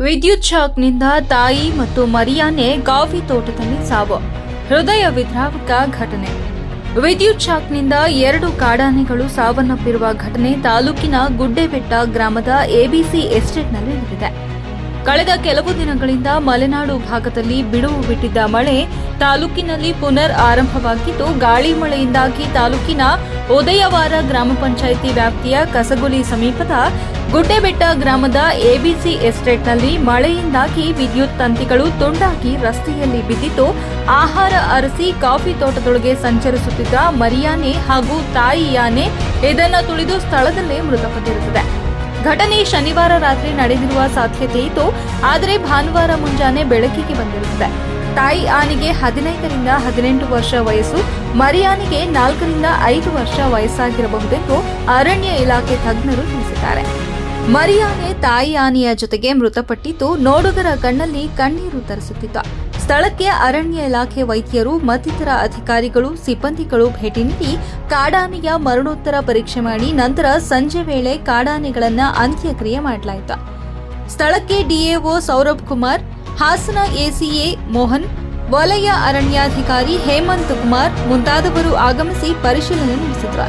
ವಿದ್ಯುತ್ ಶಾಕ್ನಿಂದ ತಾಯಿ ಮತ್ತು ಮರಿಯಾನೆ ಕಾಫಿ ತೋಟದಲ್ಲಿ ಸಾವು. ಹೃದಯ ವಿದ್ರಾವಕ ಘಟನೆ. ವಿದ್ಯುತ್ ಶಾಕ್ನಿಂದ 2 ಕಾಡಾನೆಗಳು ಸಾವನ್ನಪ್ಪಿರುವ ಘಟನೆ ತಾಲೂಕಿನ ಗುಡ್ಡೆಬೆಟ್ಟ ಗ್ರಾಮದ ಎಬಿಸಿ ಎಸ್ಟೇಟ್ನಲ್ಲಿ ನಡೆದಿದೆ. ಕಳೆದ ಕೆಲವು ದಿನಗಳಿಂದ ಮಲೆನಾಡು ಭಾಗದಲ್ಲಿ ಬಿಡುವು ಬಿಟ್ಟಿದ್ದ ಮಳೆ ತಾಲೂಕಿನಲ್ಲಿ ಪುನರ್ ಆರಂಭವಾಗಿದ್ದು, ಗಾಳಿ ಮಳೆಯಿಂದಾಗಿ ತಾಲೂಕಿನ ಉದಯವಾರ ಗ್ರಾಮ ಪಂಚಾಯಿತಿ ವ್ಯಾಪ್ತಿಯ ಕಸಗುಲಿ ಸಮೀಪದ ಗುಡ್ಡೆಬೆಟ್ಟ ಗ್ರಾಮದ ಎಬಿಸಿ ಎಸ್ಟೇಟ್ನಲ್ಲಿ ಮಳೆಯಿಂದಾಗಿ ವಿದ್ಯುತ್ ತಂತಿಗಳು ತುಂಡಾಗಿ ರಸ್ತೆಯಲ್ಲಿ ಬಿದ್ದಿದ್ದು, ಆಹಾರ ಅರಸಿ ಕಾಫಿ ತೋಟದೊಳಗೆ ಸಂಚರಿಸುತ್ತಿದ್ದ ಮರಿಯಾನೆ ಹಾಗೂ ತಾಯಿ ಯಾನೆ ಇದನ್ನು ತುಳಿದು ಸ್ಥಳದಲ್ಲೇ ಮೃತಪಟ್ಟಿರುತ್ತದೆ. ಘಟನೆ ಶನಿವಾರ ರಾತ್ರಿ ನಡೆದಿರುವ ಸಾಧ್ಯತೆ ಇದ್ದು, ಆದರೆ ಭಾನುವಾರ ಮುಂಜಾನೆ ಬೆಳಕಿಗೆ ಬಂದಿರುತ್ತದೆ. ತಾಯಿ ಆನೆಗೆ 15 ರಿಂದ 18 ವರ್ಷ ವಯಸ್ಸು, ಮರಿಯಾನೆಗೆ 4 ರಿಂದ 5 ವರ್ಷ ವಯಸ್ಸಾಗಿರಬಹುದೆಂದು ಅರಣ್ಯ ಇಲಾಖೆ ತಜ್ಞರು ತಿಳಿಸಿದ್ದಾರೆ. ಮರಿಯಾನೆ ತಾಯಿ ಆನೆಯ ಜೊತೆಗೆ ಮೃತಪಟ್ಟಿದ್ದು, ನೋಡುಗರ ಕಣ್ಣಲ್ಲಿ ಕಣ್ಣೀರು ತರಿಸುತ್ತಿದ್ದ. ಸ್ಥಳಕ್ಕೆ ಅರಣ್ಯ ಇಲಾಖೆ ವೈದ್ಯರು ಮತ್ತಿತರ ಅಧಿಕಾರಿಗಳು, ಸಿಬ್ಬಂದಿಗಳು ಭೇಟಿ ನೀಡಿ ಕಾಡಾನೆಯ ಮರಣೋತ್ತರ ಪರೀಕ್ಷೆ ಮಾಡಿ ನಂತರ ಸಂಜೆ ವೇಳೆ ಕಾಡಾನೆಗಳನ್ನು ಅಂತ್ಯಕ್ರಿಯೆ ಮಾಡಲಾಯಿತು. ಸ್ಥಳಕ್ಕೆ ಡಿಎಒ ಸೌರಭ್ ಕುಮಾರ್, ಹಾಸನ ಎಸಿಎ ಮೋಹನ್, ವಲಯ ಅರಣ್ಯಾಧಿಕಾರಿ ಹೇಮಂತ್ ಕುಮಾರ್ ಮುಂತಾದವರು ಆಗಮಿಸಿ ಪರಿಶೀಲನೆ ನಡೆಸಿದರು.